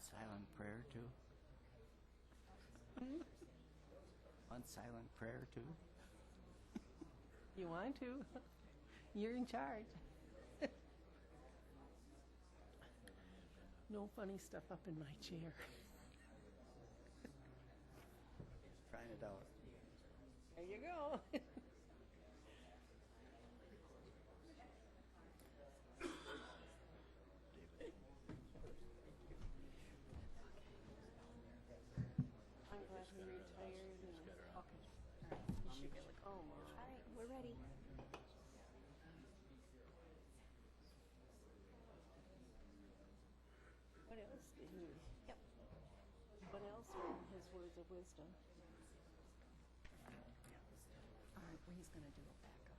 silent prayer too? One silent prayer too? You want to? You're in charge. No funny stuff up in my chair. Trying it out. There you go. I'm glad he retired. Okay. All right. You should get like, oh, All right, we're ready. what else did he? Yep. What else were his words of wisdom? Well, he's going to do a backup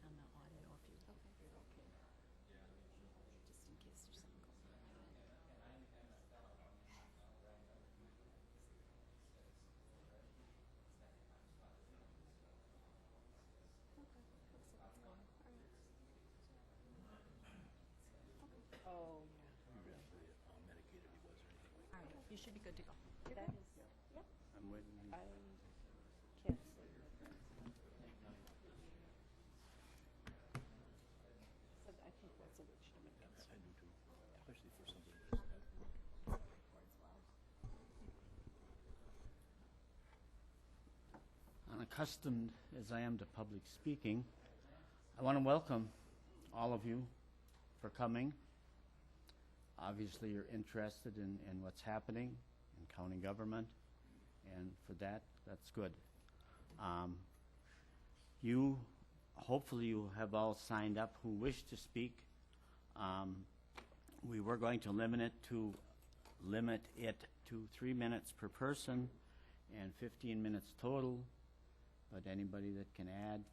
on the audio if you okay. Just in case there's something going on. Okay. Looks like it's going. All right. Oh, yeah. Medicated he was or anything like All right. You should be good to go. That is, yep. I'm waiting. I can't say. So I think that's a legitimate that. concern. I do too, especially for something that's Unaccustomed as I am to public speaking, I want to welcome all of you for coming. Obviously, you're interested in what's happening in county government, and for that, that's good. Hopefully you have all signed up who wish to speak. We were going to limit it to 3 minutes per person and 15 minutes total, but anybody that can add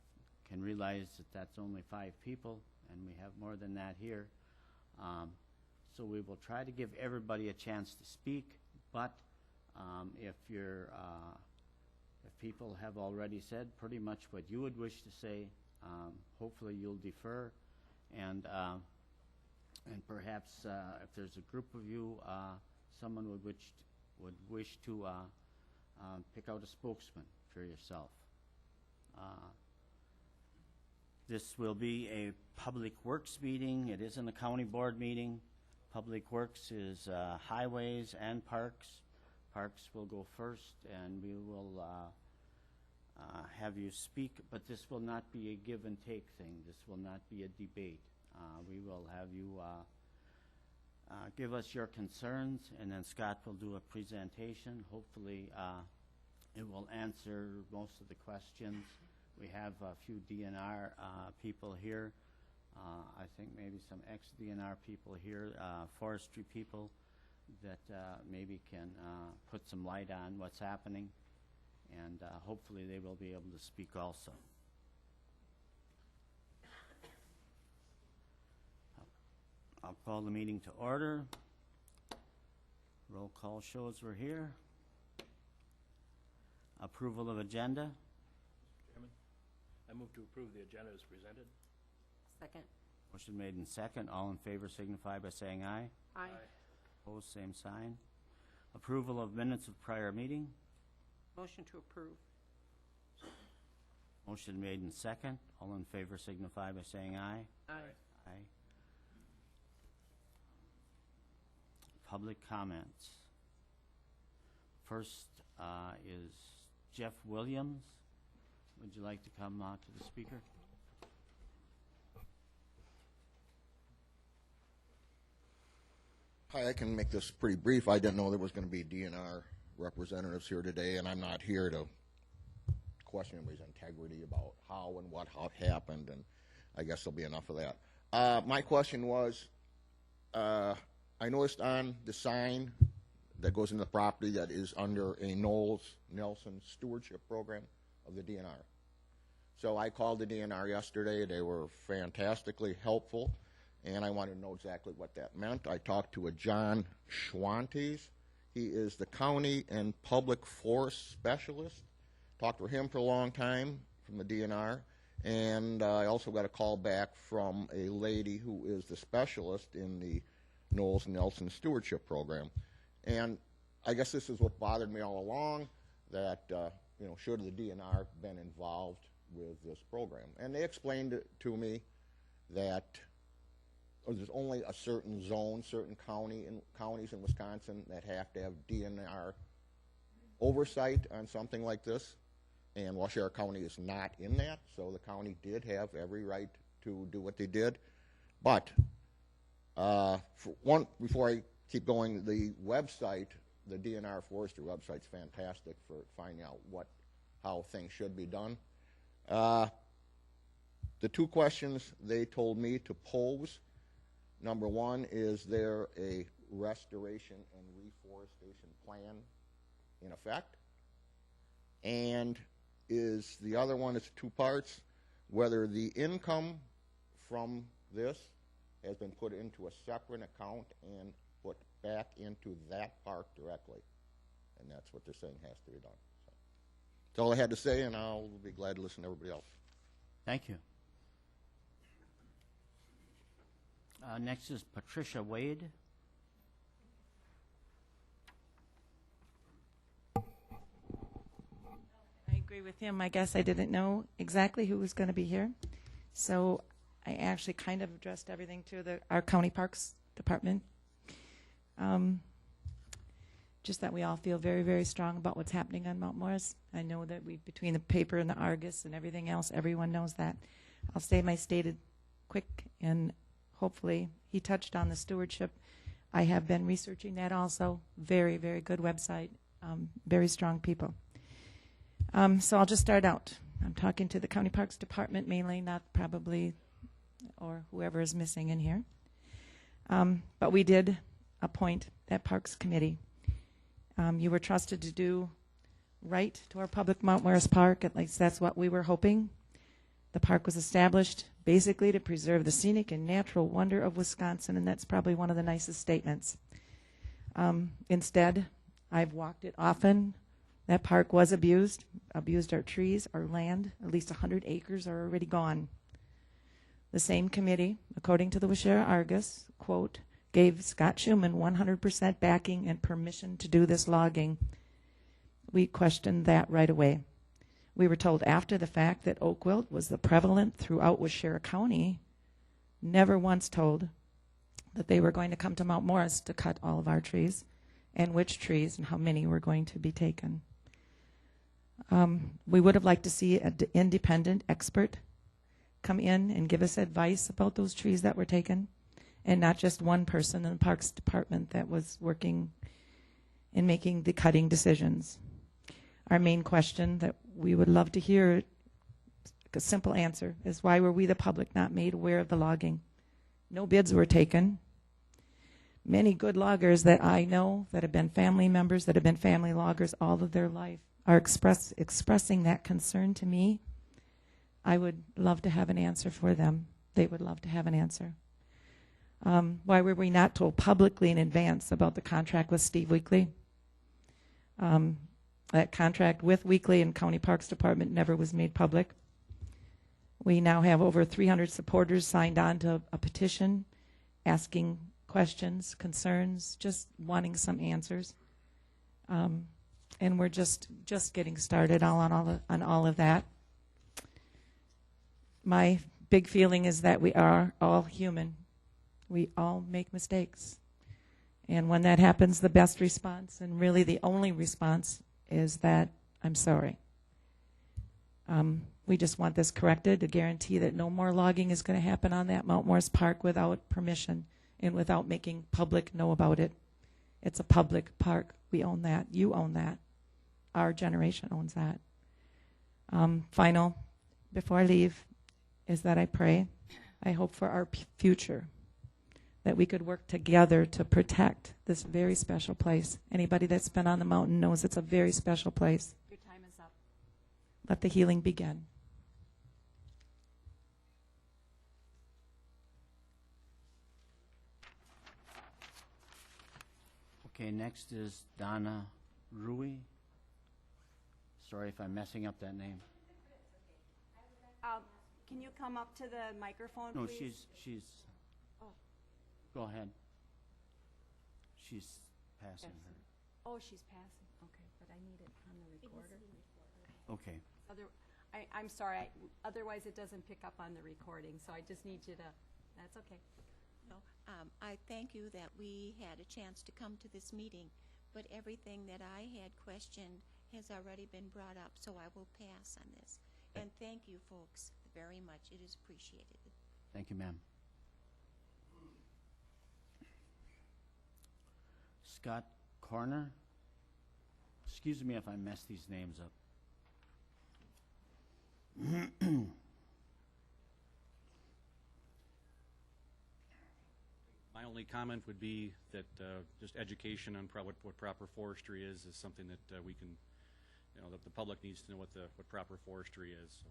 can realize that that's only 5 people, and we have more than that here. So we will try to give everybody a chance to speak, but if people have already said pretty much what you would wish to say, hopefully you'll defer, and perhaps if there's a group of you, someone would wish to pick out a spokesman for yourself. This will be a Public Works meeting. It isn't a county board meeting. Public Works is highways and parks. Parks will go first, and we will have you speak, but this will not be a give and take thing. This will not be a debate. We will have you give us your concerns, and then Scott will do a presentation. Hopefully it will answer most of the questions. We have a few DNR people here. I think maybe some ex-DNR people here, forestry people that maybe can put some light on what's happening, and hopefully they will be able to speak also. I'll call the meeting to order. Roll call shows we're here. Approval of agenda. Mr. Chairman, I move to approve the agenda as presented. Second. Motion made in second. All in favor signify by saying aye. Aye. Opposed, same sign. Approval of minutes of prior meeting. Motion to approve. Motion made in second. All in favor signify by saying aye. Aye. Aye. Public comments. First is Jeff Williams. Would you like to come to the speaker? Hi, I can make this pretty brief. I didn't know there was going to be DNR representatives here today, and I'm not here to question anybody's integrity about how and what happened, and I guess there'll be enough of that. My question was, I noticed on the sign that goes into the property that is under a Knowles Nelson stewardship program of the DNR. So I called the DNR yesterday. They were fantastically helpful, and I wanted to know exactly what that meant. I talked to a John Schwantes. He is the county and public forest specialist. Talked to him for a long time from the DNR, and I also got a call back from a lady who is the specialist in the Knowles Nelson stewardship program. And I guess this is what bothered me all along, that, should the DNR been involved with this program? And they explained it to me that there's only a certain zone, certain counties in Wisconsin that have to have DNR oversight on something like this. And Washoe County is not in that, so the county did have every right to do what they did. But before I keep going, the website, the DNR Forestry website's fantastic for finding out how things should be done. The two questions they told me to pose, number one, is there a restoration and reforestation plan in effect? And the other one is two parts, whether the income from this has been put into a separate account and put back into that park directly. And that's what they're saying has to be done. So, that's all I had to say, and I'll be glad to listen to everybody else. Thank you. Next is Patricia Wade. I agree with him. I guess I didn't know exactly who was going to be here. So I actually kind of addressed everything to our county parks department. Just that we all feel very, very strong about what's happening on Mount Morris. I know that between the paper and the Argus and everything else, everyone knows that. I'll say my stated quick, and hopefully he touched on the stewardship. I have been researching that also. Very, very good website. Very strong people. So I'll just start out. I'm talking to the County Parks Department mainly, not probably, or whoever is missing in here. But we did appoint that Parks Committee. You were trusted to do right to our public Mount Morris Park. At least that's what we were hoping. The park was established basically to preserve the scenic and natural wonder of Wisconsin, and that's probably one of the nicest statements. Instead, I've walked it often. That park was abused our trees, our land. At least 100 acres are already gone. The same committee, according to the Washoe Argus, quote, gave Scott Schumann 100% backing and permission to do this logging. We questioned that right away. We were told after the fact that oak wilt was the prevalent throughout Washoe County, never once told that they were going to come to Mount Morris to cut all of our trees, and which trees and how many were going to be taken. We would have liked to see an independent expert come in and give us advice about those trees that were taken, and not just one person in the Parks Department that was working in making the cutting decisions. Our main question that we would love to hear, a simple answer, is why were we, the public, not made aware of the logging? No bids were taken. Many good loggers that I know that have been family members, that have been family loggers all of their life, are expressing that concern to me. I would love to have an answer for them. They would love to have an answer. Why were we not told publicly in advance about the contract with Steve Weekly? That contract with Weekly and County Parks Department never was made public. We now have over 300 supporters signed on to a petition asking questions, concerns, just wanting some answers. And we're just getting started on all of that. My big feeling is that we are all human. We all make mistakes. And when that happens, the best response, and really the only response, is that I'm sorry. We just want this corrected to guarantee that no more logging is going to happen on that Mount Morris Park without permission and without making public know about it. It's a public park. We own that. You own that. Our generation owns that. Final, before I leave, is that I pray, I hope for our future, that we could work together to protect this very special place. Anybody that's been on the mountain knows it's a very special place. Your time is up. Let the healing begin. Okay, next is Donna Rui. Sorry if I'm messing up that name. Can you come up to the microphone, No, please? she's. Oh. Go ahead. She's passing her. Oh, she's passing, okay, but I need it on the recorder. Okay. I'm sorry, otherwise it doesn't pick up on the recording, so I just need you to, that's okay. No, I thank you that we had a chance to come to this meeting, but everything that I had questioned has already been brought up, so I will pass on this. And thank you, folks, very much. It is appreciated. Thank you, ma'am. Scott Corner. Excuse me if I mess these names up. My only comment would be that just education on what proper forestry is something that we can, that the public needs to know what proper forestry is. So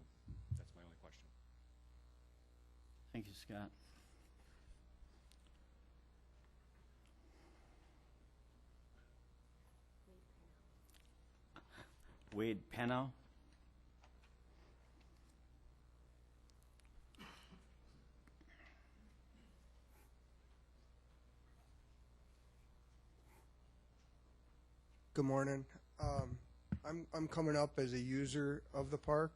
that's my only question. Thank you, Scott. Wade Pennow. Good morning. I'm coming up as a user of the park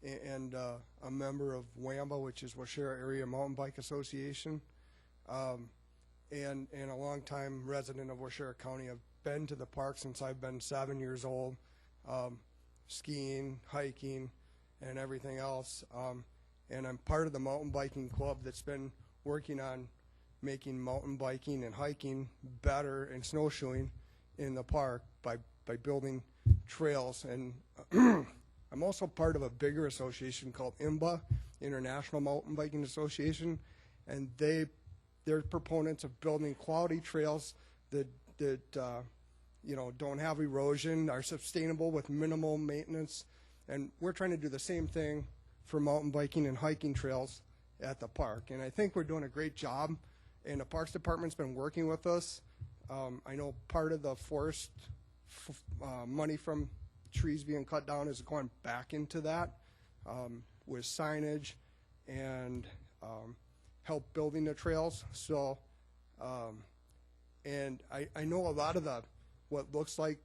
and a member of WAMBA, which is Waushara Area Mountain Bike Association, and a longtime resident of Waushara County. I've been to the park since I've been 7 years old, skiing, hiking, and everything else. And I'm part of the mountain biking club that's been working on making mountain biking and hiking better and snowshoeing in the park by building trails. And I'm also part of a bigger association called IMBA, International Mountain Biking Association, and they're proponents of building quality trails that don't have erosion, are sustainable with minimal maintenance, and we're trying to do the same thing for mountain biking and hiking trails at the park. And I think we're doing a great job, and the Parks Department's been working with us. I know part of the forest money from trees being cut down is going back into that with signage and help building the trails. So, and I know a lot of what looks like,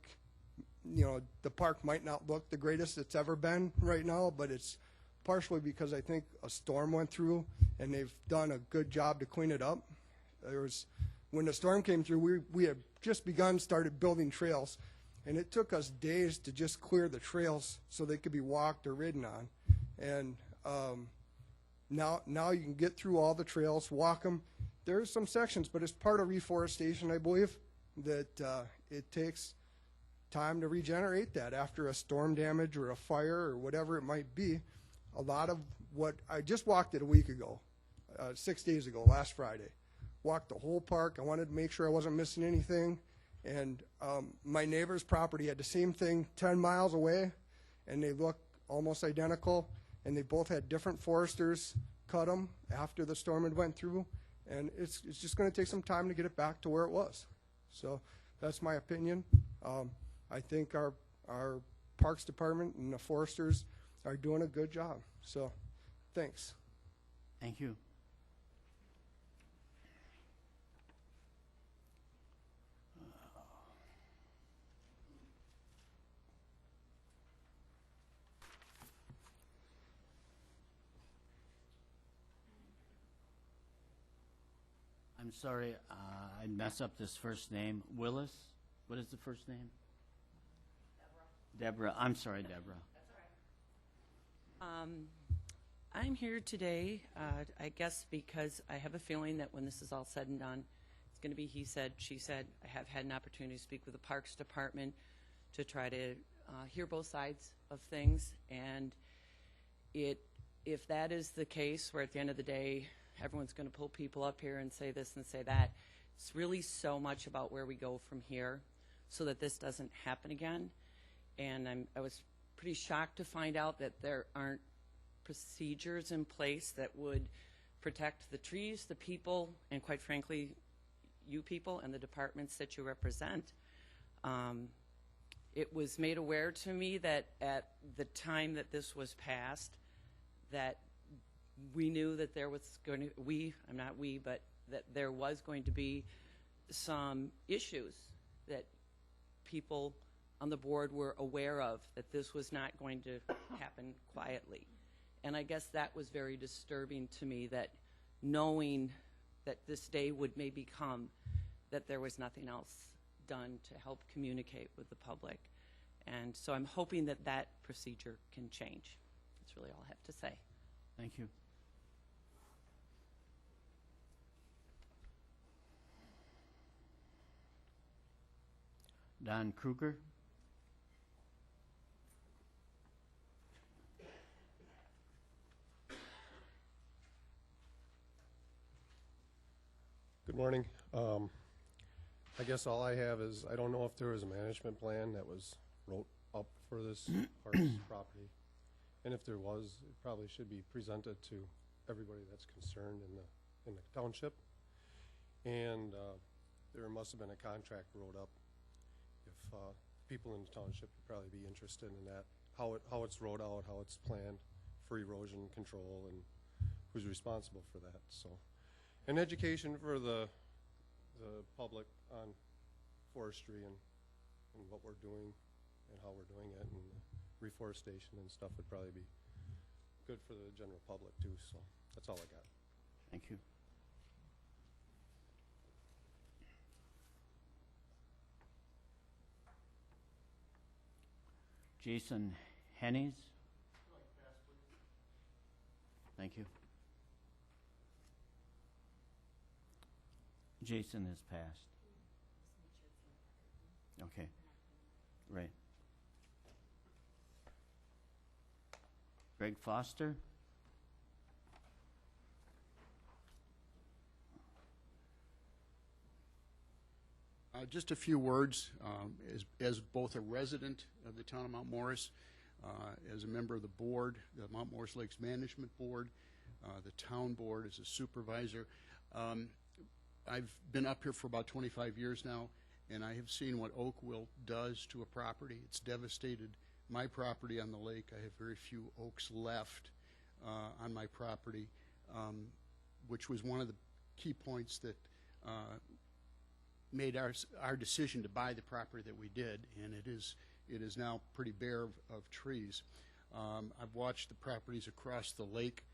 the park might not look the greatest it's ever been right now, but it's partially because I think a storm went through and they've done a good job to clean it up. When the storm came through, we had just started building trails, and it took us days to just clear the trails so they could be walked or ridden on. And now you can get through all the trails, walk them. There's some sections, but it's part of reforestation, I believe, that it takes time to regenerate that after a storm damage or a fire or whatever it might be. A lot of what I just walked it a week ago, 6 days ago, last Friday. Walked the whole park. I wanted to make sure I wasn't missing anything. And my neighbor's property had the same thing 10 miles away, and they look almost identical. And they both had different foresters cut them after the storm had went through. And it's just going to take some time to get it back to where it was. So that's my opinion. I think our Parks Department and the foresters are doing a good job. So thanks. Thank you. I'm sorry, I mess up this first name. Willis? What is the first name? Deborah. I'm sorry, Deborah. I'm here today, I guess, because I have a feeling that when this is all said and done, it's going to be he said, she said. I have had an opportunity to speak with the Parks Department to try to hear both sides of things. And if that is the case, where at the end of the day, everyone's going to pull people up here and say this and say that, it's really so much about where we go from here so that this doesn't happen again. And I was pretty shocked to find out that there aren't procedures in place that would protect the trees, the people, and quite frankly, you people and the departments that you represent. It was made aware to me that at the time that this was passed, that we knew that there was going to, but that there was going to be some issues that people on the board were aware of, that this was not going to happen quietly. And I guess that was very disturbing to me, that knowing that this day would maybe come, that there was nothing else done to help communicate with the public. And so I'm hoping that that procedure can change. That's really all I have to say. Thank you. Don Kruger. Good morning. I guess all I have is, I don't know if there was a management plan that was wrote up for this parks property. And if there was, it probably should be presented to everybody that's concerned in the township. And there must have been a contract wrote up. If people in the township would probably be interested in that, how it's wrote out, how it's planned for erosion control, and who's responsible for that. So, and education for the public on forestry and what we're doing and how we're doing it, and reforestation and stuff would probably be good for the general public too. So that's all I got. Thank you. Jason Hennies. Thank you. Jason has passed. Okay. Right. Greg Foster. Just a few words, as both a resident of the town of Mount Morris, as a member of the board, the Mount Morris Lakes Management Board, the town board as a supervisor. I've been up here for about 25 years now, and I have seen what oak wilt does to a property. It's devastated my property on the lake. I have very few oaks left on my property, which was one of the key points that made our decision to buy the property that we did, and it is now pretty bare of trees. I've watched the properties across the lake,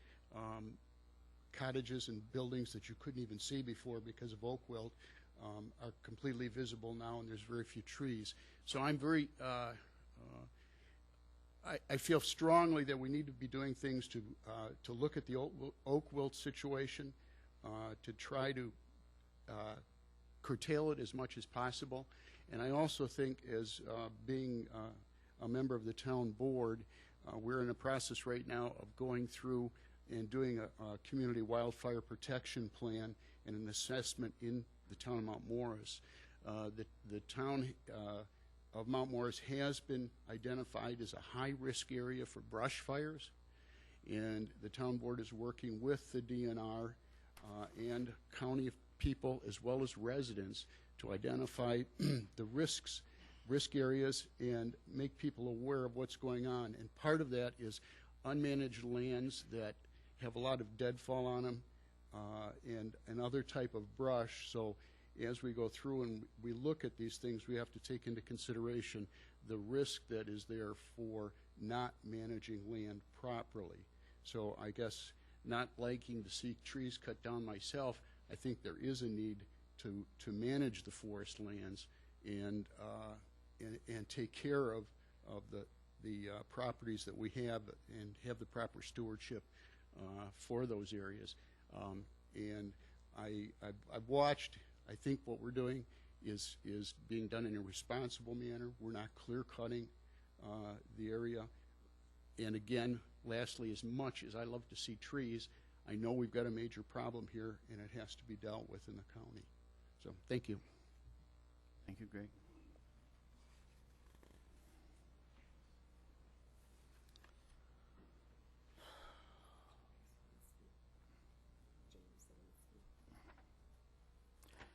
cottages and buildings that you couldn't even see before because of oak wilt are completely visible now, and there's very few trees. So I'm very I feel strongly that we need to be doing things to look at the oak wilt situation, to try to curtail it as much as possible. And I also think, as being a member of the town board, we're in a process right now of going through and doing a community wildfire protection plan and an assessment in the town of Mount Morris. The town of Mount Morris has been identified as a high-risk area for brush fires, and the town board is working with the DNR and county people as well as residents to identify the risk areas and make people aware of what's going on. And part of that is unmanaged lands that have a lot of deadfall on them and other type of brush. So as we go through and we look at these things, we have to take into consideration the risk that is there for not managing land properly. So I guess, not liking to see trees cut down myself, I think there is a need to manage the forest lands and take care of the properties that we have and have the proper stewardship for those areas. And I've watched. I think what we're doing is being done in a responsible manner. We're not clear-cutting the area. And again, lastly, as much as I love to see trees, I know we've got a major problem here, and it has to be dealt with in the county. So, thank you. Thank you, Greg.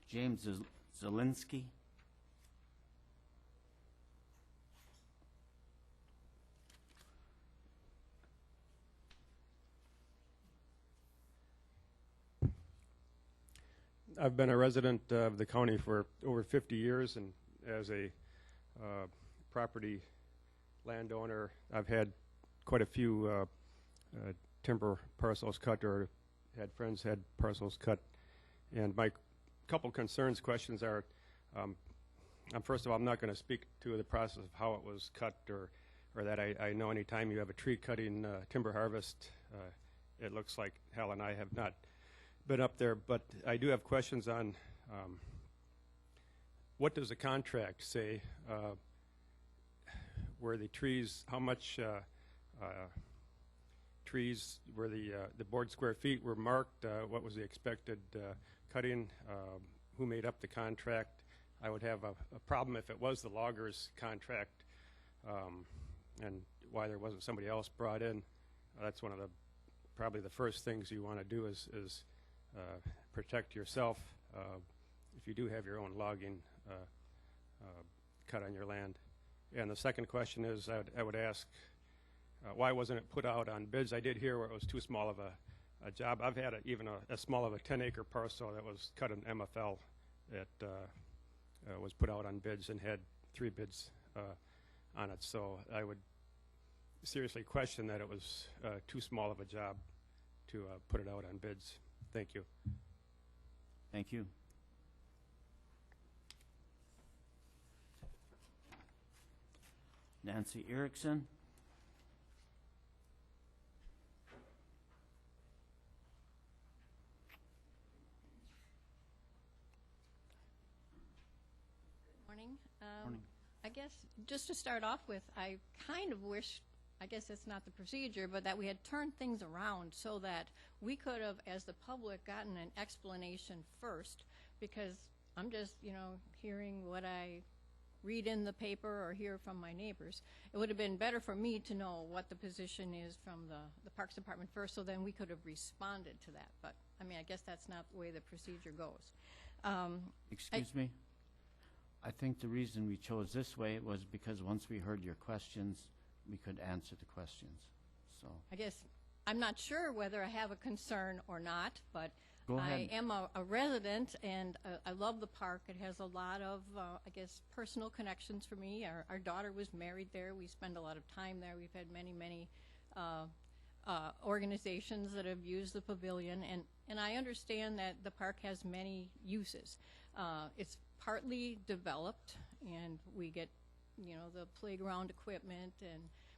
James Zielinski. I've been a resident of the county for over 50 years, and as a property landowner, I've had quite a few timber parcels cut, or had friends had parcels cut. And my couple concerns, questions are, first of all, I'm not going to speak to the process of how it was cut, or that I know any time you have a tree cutting timber harvest, it looks like hell, and I have not been up there. But I do have questions on what does the contract say, where the trees, how much trees, where the board square feet were marked, what was the expected cutting, who made up the contract. I would have a problem if it was the loggers' contract, and why there wasn't somebody else brought in. That's one of the probably the first things you want to do is protect yourself if you do have your own logging cut on your land. And the second question is, I would ask, why wasn't it put out on bids? I did hear where it was too small of a job. I've had even a small of a 10-acre parcel that was cut in MFL that was put out on bids and had 3 bids on it. So I would seriously question that it was too small of a job to put it out on bids. Thank you. Thank you. Nancy Erickson. Morning. Morning. I guess just to start off with, I kind of wish, I guess it's not the procedure, but that we had turned things around so that we could have, as the public, gotten an explanation first, because I'm just, hearing what I read in the paper or hear from my neighbors. It would have been better for me to know what the position is from the Parks Department first, so then we could have responded to that. But, I guess that's not the way the procedure goes. Excuse me? I think the reason we chose this way was because once we heard your questions, we could answer the questions. So I guess I'm not sure whether I have a concern or not, but Go ahead. I am a resident, and I love the park. It has a lot of, I guess, personal connections for me. Our daughter was married there. We spend a lot of time there. We've had many, many organizations that have used the pavilion, and I understand that the park has many uses. It's partly developed, and we get, the playground equipment,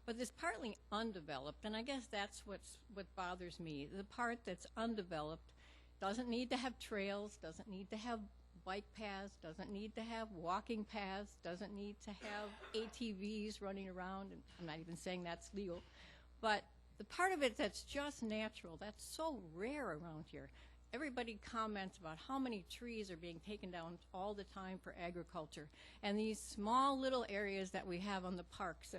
but it's partly undeveloped, and I guess that's what bothers me. The part that's undeveloped doesn't need to have trails, doesn't need to have bike paths, doesn't need to have walking paths, doesn't need to have ATVs running around, and I'm not even saying that's legal, but the part of it that's just natural, that's so rare around here. Everybody comments about how many trees are being taken down all the time for agriculture. And these small little areas that we have on the parks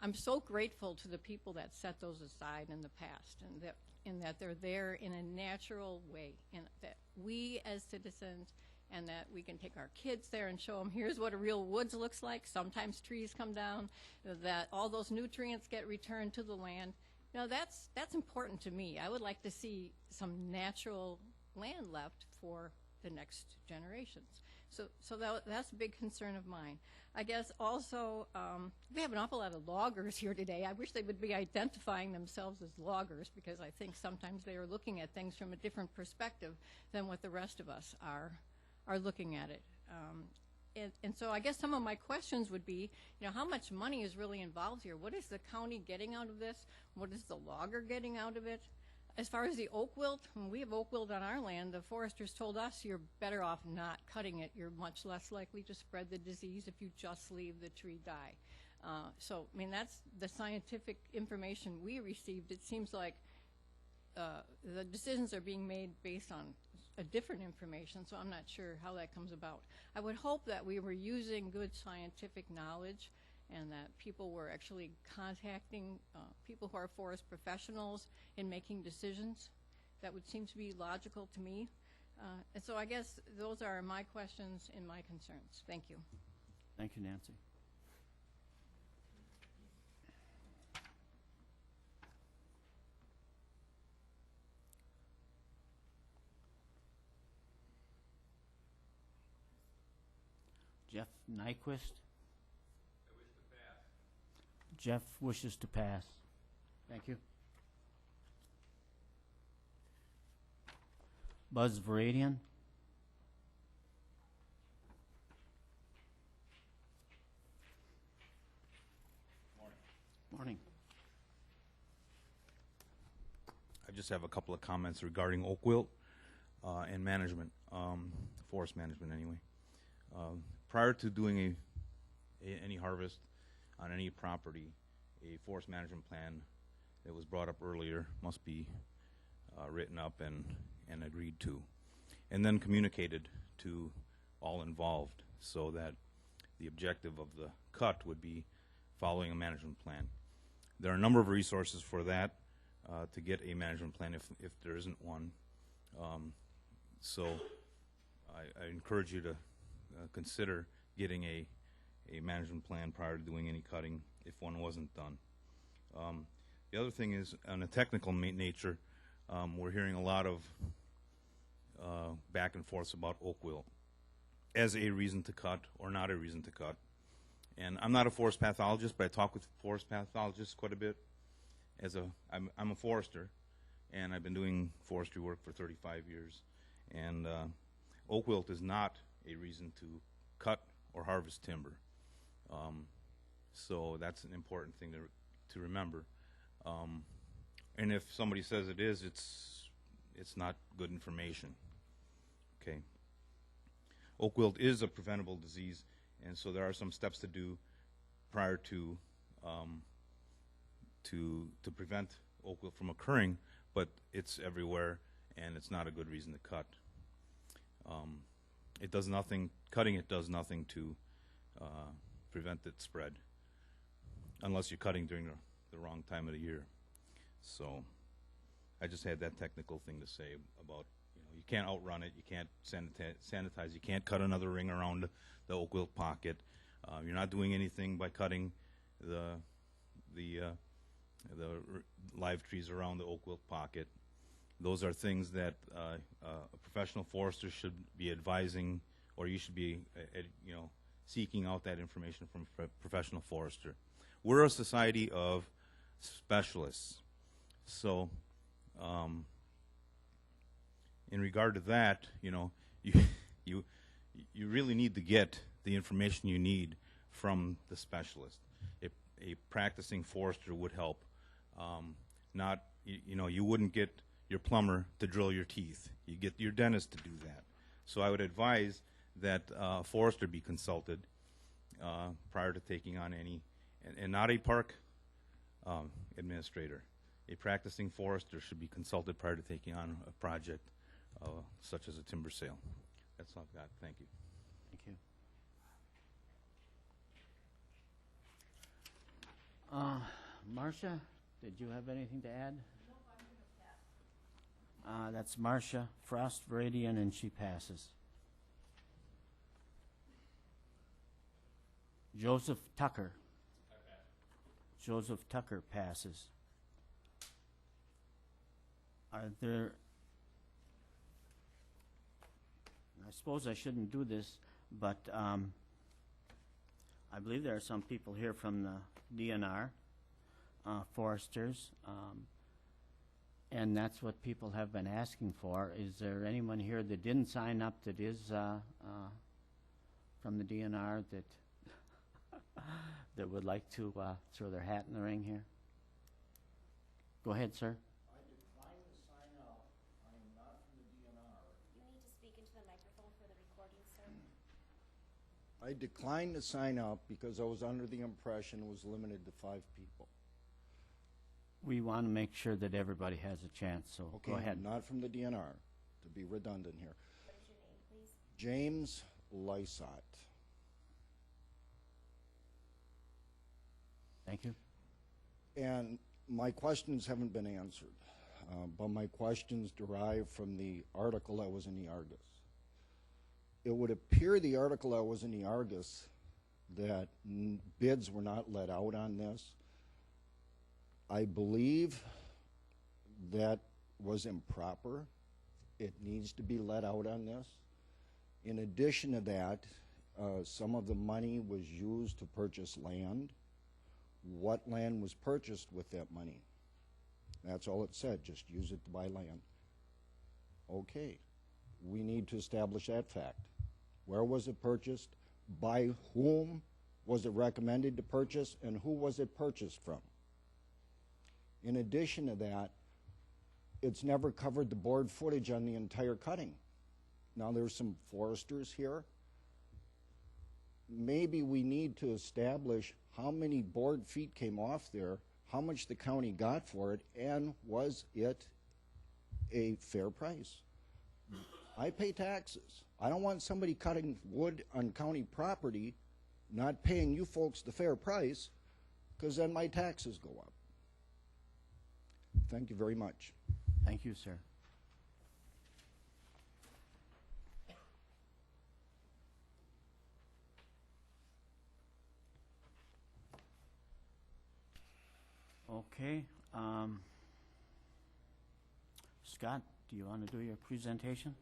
I'm so grateful to the people that set those aside in the past, and that they're there in a natural way, and that we as citizens, and that we can take our kids there and show them, here's what a real woods looks like. Sometimes trees come down, that all those nutrients get returned to the land. That's important to me. I would like to see some natural land left for the next generations. So that's a big concern of mine. I guess also we have an awful lot of loggers here today. I wish they would be identifying themselves as loggers, because I think sometimes they are looking at things from a different perspective than what the rest of us are looking at it. And so I guess some of my questions would be, how much money is really involved here? What is the county getting out of this? What is the logger getting out of it? As far as the oak wilt, when we have oak wilt on our land, the foresters told us you're better off not cutting it. You're much less likely to spread the disease if you just leave the tree die. So, that's the scientific information we received. It seems like the decisions are being made based on a different information, so I'm not sure how that comes about. I would hope that we were using good scientific knowledge, and that people were actually contacting people who are forest professionals in making decisions. That would seem to be logical to me. And so I guess those are my questions and my concerns. Thank you. Thank you, Nancy. Jeff Nyquist? Jeff wishes to pass. Thank you. Buzz Varadian? Morning. I just have a couple of comments regarding oak wilt and management, forest management anyway. Prior to doing any harvest on any property, a forest management plan that was brought up earlier must be written up and agreed to, and then communicated to all involved so that the objective of the cut would be following a management plan. There are a number of resources for that to get a management plan if there isn't one. So I encourage you to consider getting a management plan prior to doing any cutting if one wasn't done. The other thing is, on a technical nature, we're hearing a lot of back and forth about oak wilt as a reason to cut or not a reason to cut. And I'm not a forest pathologist, but I talk with forest pathologists quite a bit. I'm a forester, and I've been doing forestry work for 35 years. And oak wilt is not a reason to cut or harvest timber. So that's an important thing to remember. And if somebody says it is, it's not good information. Okay. Oak wilt is a preventable disease, and so there are some steps to do prior to prevent oak wilt from occurring, but it's everywhere, and it's not a good reason to cut. It does nothing. Cutting it does nothing to prevent its spread, unless you're cutting during the wrong time of the year. So I just had that technical thing to say about, you can't outrun it, you can't sanitize, you can't cut another ring around the oak wilt pocket. You're not doing anything by cutting the live trees around the oak wilt pocket. Those are things that a professional forester should be advising, or you should be seeking out that information from a professional forester. We're a society of specialists, so in regard to that, you really need to get the information you need from the specialist. A practicing forester would help. You wouldn't get your plumber to drill your teeth. You get your dentist to do that. So I would advise that a forester be consulted prior to taking on any, and not a park administrator. A practicing forester should be consulted prior to taking on a project such as a timber sale. That's all I've got. Thank you. Thank you. Marcia, did you have anything to add? No, I'm going to pass. That's Marcia Frost Varadian, and she passes. Joseph Tucker. I pass. Joseph Tucker passes. Are there... I suppose I shouldn't do this, but I believe there are some people here from the DNR, foresters, and that's what people have been asking for. Is there anyone here that didn't sign up that is from the DNR that that would like to throw their hat in the ring here? Go ahead, sir. I decline to sign up. I am not from the DNR. You need to speak into the microphone for the recording, sir. I declined to sign up because I was under the impression it was limited to 5 people. We want to make sure that everybody has a chance, so Okay, go ahead. I'm not from the DNR, to be redundant here. What is your name, please? James Lysott. Thank you. And my questions haven't been answered, but my questions derive from the article that was in the Argus. It would appear the article that was in the Argus that bids were not let out on this. I believe that was improper. It needs to be let out on this. In addition to that, some of the money was used to purchase land. What land was purchased with that money? That's all it said, just use it to buy land. Okay, we need to establish that fact. Where was it purchased? By whom was it recommended to purchase, and who was it purchased from? In addition to that, it's never covered the board footage on the entire cutting. Now there's some foresters here. Maybe we need to establish how many board feet came off there, how much the county got for it, and was it a fair price? I pay taxes. I don't want somebody cutting wood on county property not paying you folks the fair price, because then my taxes go up. Thank you very much. Thank you, sir. Okay. Scott, do you want to do your presentation?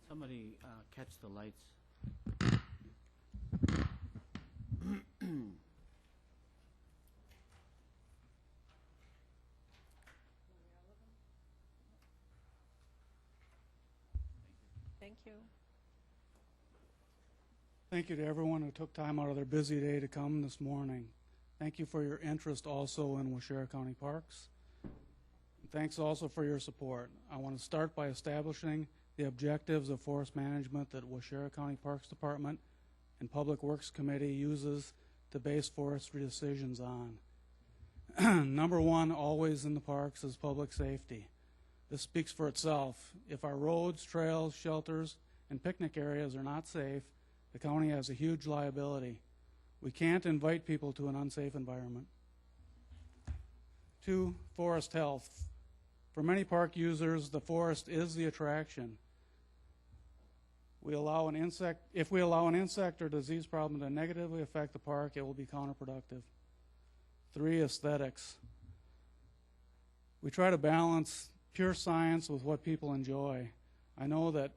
Somebody catch the lights. Thank you. Thank you to everyone who took time out of their busy day to come this morning. Thank you for your interest also in Waushara County Parks. Thanks also for your support. I want to start by establishing the objectives of forest management that Waushara County Parks Department and Public Works Committee uses to base forestry decisions on. Number one, always in the parks, is public safety. This speaks for itself. If our roads, trails, shelters, and picnic areas are not safe, the county has a huge liability. We can't invite people to an unsafe environment. 2, forest health. For many park users, the forest is the attraction. If we allow an insect or disease problem to negatively affect the park, it will be counterproductive. 3, aesthetics. We try to balance pure science with what people enjoy. I know that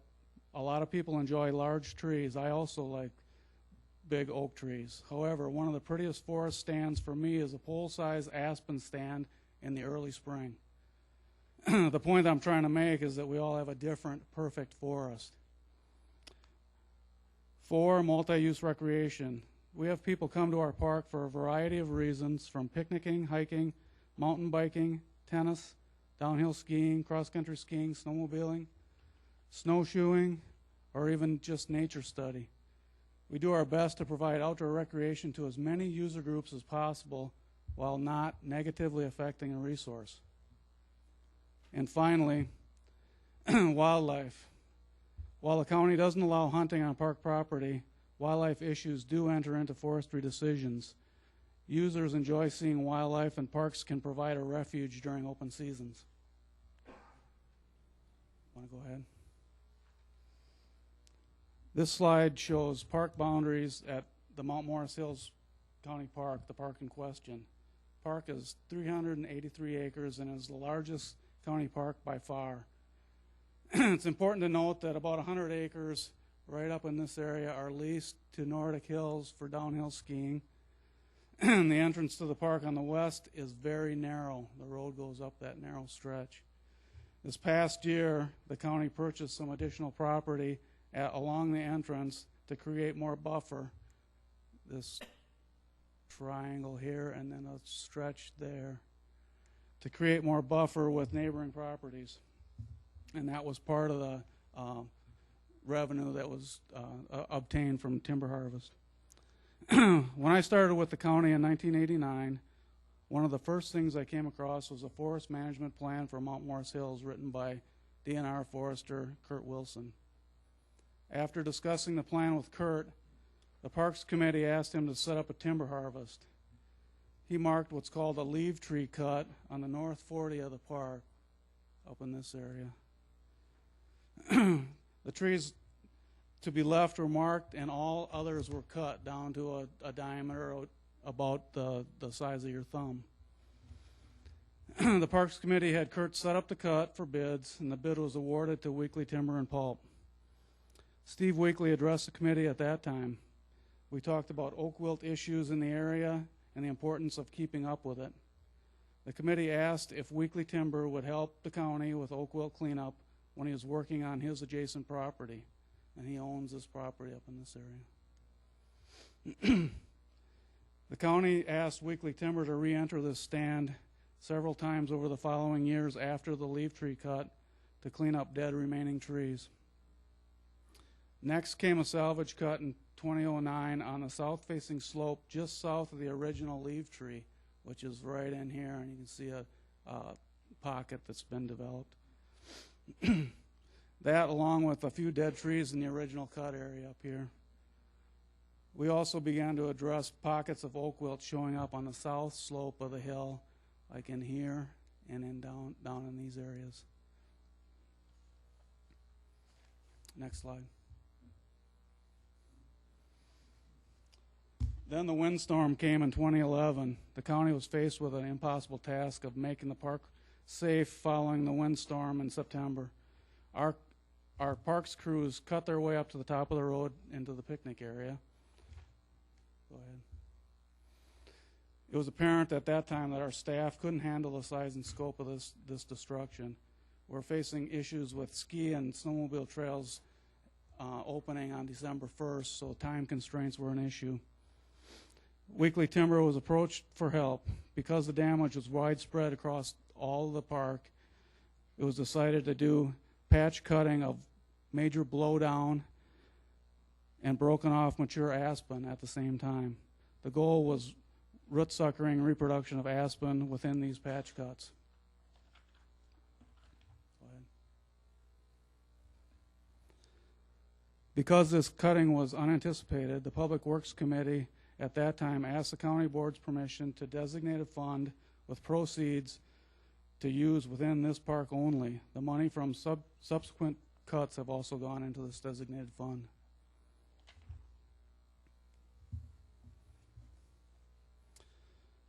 a lot of people enjoy large trees. I also like big oak trees. However, one of the prettiest forest stands for me is a pole-sized aspen stand in the early spring. The point I'm trying to make is that we all have a different, perfect forest. 4, multi-use recreation. We have people come to our park for a variety of reasons, from picnicking, hiking, mountain biking, tennis, downhill skiing, cross-country skiing, snowmobiling, snowshoeing, or even just nature study. We do our best to provide outdoor recreation to as many user groups as possible while not negatively affecting a resource. And finally, wildlife. While the county doesn't allow hunting on park property, wildlife issues do enter into forestry decisions. Users enjoy seeing wildlife, and parks can provide a refuge during open seasons. Want to go ahead? This slide shows park boundaries at the Mount Morris Hills County Park, the park in question. Park is 383 acres and is the largest county park by far. It's important to note that about 100 acres right up in this area are leased to Nordic Hills for downhill skiing. The entrance to the park on the west is very narrow. The road goes up that narrow stretch. This past year, the county purchased some additional property along the entrance to create more buffer. This triangle here and then a stretch there to create more buffer with neighboring properties. And that was part of the revenue that was obtained from timber harvest. When I started with the county in 1989, one of the first things I came across was a forest management plan for Mount Morris Hills written by DNR forester Kurt Wilson. After discussing the plan with Kurt, the Parks Committee asked him to set up a timber harvest. He marked what's called a leave tree cut on the north 40 of the park, up in this area. The trees to be left were marked, and all others were cut down to a diameter about the size of your thumb. The Parks Committee had Kurt set up the cut for bids, and the bid was awarded to Weekly Timber and Pulp. Steve Weekly addressed the committee at that time. We talked about oak wilt issues in the area and the importance of keeping up with it. The committee asked if Weekly Timber would help the county with oak wilt cleanup when he was working on his adjacent property, and he owns this property up in this area. The county asked Weekly Timber to re-enter this stand several times over the following years after the leaf tree cut to clean up dead remaining trees. Next came a salvage cut in 2009 on the south-facing slope just south of the original leaf tree, which is right in here, and you can see a pocket that's been developed. That, along with a few dead trees in the original cut area up here. We also began to address pockets of oak wilt showing up on the south slope of the hill, like in here and in down in these areas. Next slide. Then the windstorm came in 2011. The county was faced with an impossible task of making the park safe following the windstorm in September. Our parks crews cut their way up to the top of the road into the picnic area. Go ahead. It was apparent at that time that our staff couldn't handle the size and scope of this destruction. We're facing issues with ski and snowmobile trails opening on December 1st, so time constraints were an issue. Weekly Timber was approached for help. Because the damage was widespread across all of the park, it was decided to do patch cutting of major blowdown and broken off mature aspen at the same time. The goal was root suckering reproduction of aspen within these patch cuts. Go ahead. Because this cutting was unanticipated, the Public Works Committee at that time asked the county board's permission to designate a fund with proceeds to use within this park only. The money from subsequent cuts have also gone into this designated fund.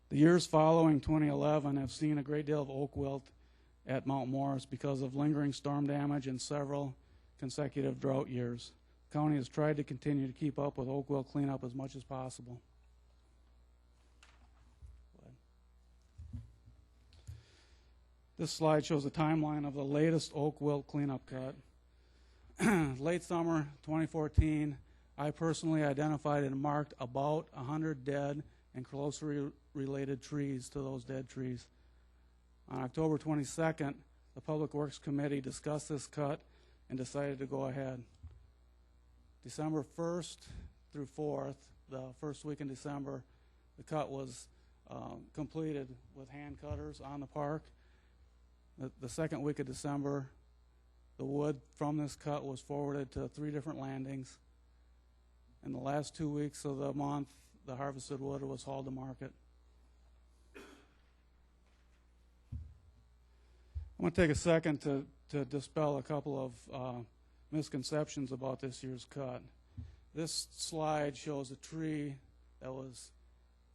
The years following 2011 have seen a great deal of oak wilt at Mount Morris because of lingering storm damage and several consecutive drought years. The county has tried to continue to keep up with oak wilt cleanup as much as possible. This slide shows a timeline of the latest oak wilt cleanup cut. Late summer 2014, I personally identified and marked about 100 dead and closely related trees to those dead trees. On October 22nd, the Public Works Committee discussed this cut and decided to go ahead. December 1st through 4th, the first week in December, the cut was completed with hand cutters on the park. The second week of December, the wood from this cut was forwarded to 3 different landings. In the last 2 weeks of the month, the harvested wood was hauled to market. I'm going to take a second to dispel a couple of misconceptions about this year's cut. This slide shows a tree that was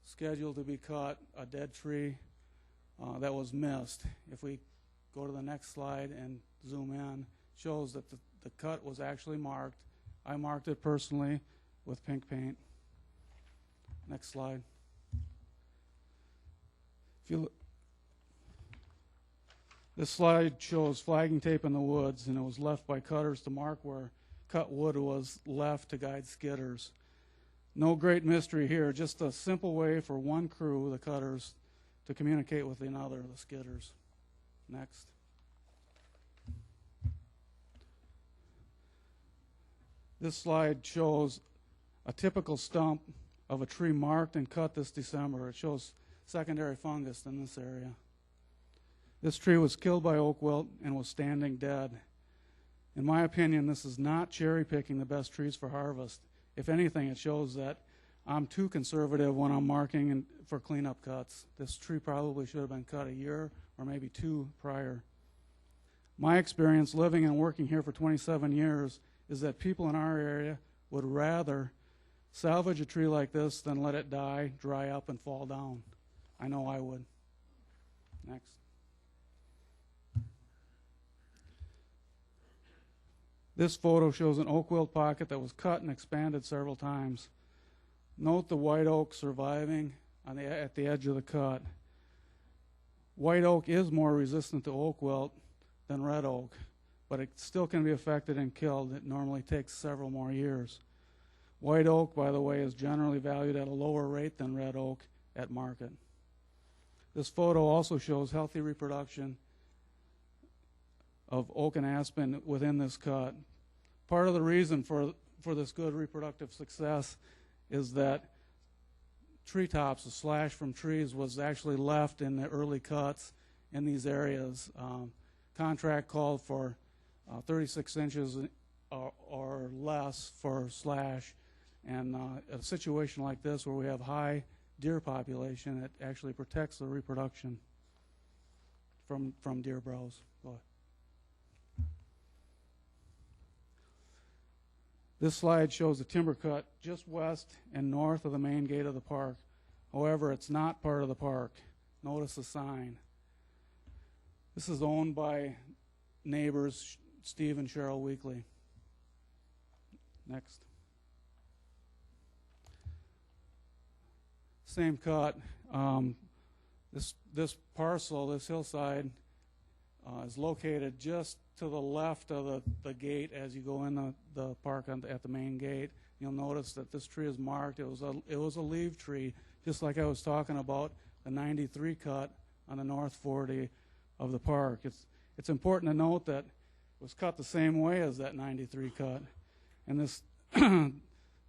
scheduled to be cut, a dead tree that was missed. If we go to the next slide and zoom in, shows that the cut was actually marked. I marked it personally with pink paint. Next slide. This slide shows flagging tape in the woods, and it was left by cutters to mark where cut wood was left to guide skidders. No great mystery here, just a simple way for one crew, the cutters, to communicate with another, the skidders. Next. This slide shows a typical stump of a tree marked and cut this December. It shows secondary fungus in this area. This tree was killed by oak wilt and was standing dead. In my opinion, this is not cherry picking the best trees for harvest. If anything, it shows that I'm too conservative when I'm marking for cleanup cuts. This tree probably should have been cut a year or maybe 2 prior. My experience living and working here for 27 years is that people in our area would rather salvage a tree like this than let it die, dry up, and fall down. I know I would. Next. This photo shows an oak wilt pocket that was cut and expanded several times. Note the white oak surviving at the edge of the cut. White oak is more resistant to oak wilt than red oak, but it still can be affected and killed. It normally takes several more years. White oak, by the way, is generally valued at a lower rate than red oak at market. This photo also shows healthy reproduction of oak and aspen within this cut. Part of the reason for this good reproductive success is that treetops, the slash from trees, was actually left in the early cuts in these areas. Contract called for 36 inches or less for slash, and a situation like this where we have high deer population, it actually protects the reproduction from deer browse. Go ahead. This slide shows a timber cut just west and north of the main gate of the park. However, it's not part of the park. Notice the sign. This is owned by neighbors Steve and Cheryl Weekly. Next. Same cut. This parcel, this hillside, is located just to the left of the gate as you go in the park at the main gate. You'll notice that this tree is marked. It was a leaf tree, just like I was talking about the 93 cut on the north 40 of the park. It's important to note that it was cut the same way as that 93 cut. And this the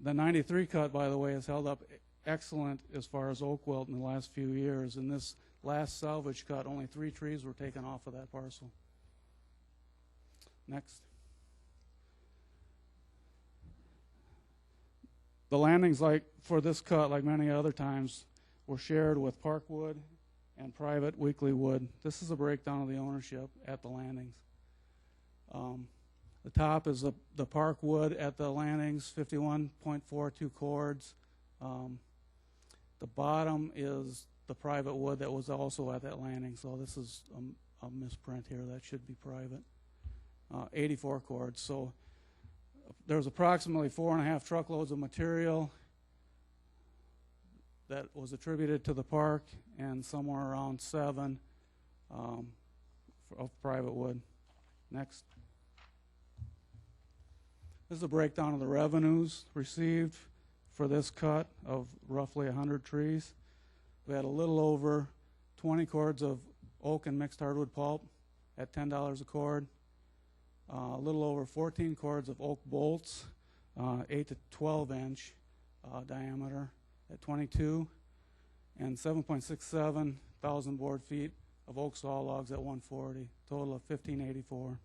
93 cut, by the way, has held up excellent as far as oak wilt in the last few years. In this last salvage cut, only 3 trees were taken off of that parcel. Next. The landings, like for this cut, like many other times, were shared with park wood and private weekly wood. This is a breakdown of the ownership at the landings. The top is the park wood at the landings, 51.42 cords. The bottom is the private wood that was also at that landing. So this is a misprint here. That should be private. 84 cords. So there's approximately 4.5 truckloads of material that was attributed to the park, and somewhere around 7 of private wood. Next. This is a breakdown of the revenues received for this cut of roughly 100 trees. We had a little over 20 cords of oak and mixed hardwood pulp at $10 a cord. A little over 14 cords of oak bolts, 8 to 12 inch diameter at 22, and 7.67 thousand board feet of oak saw logs at 140, total of 1584.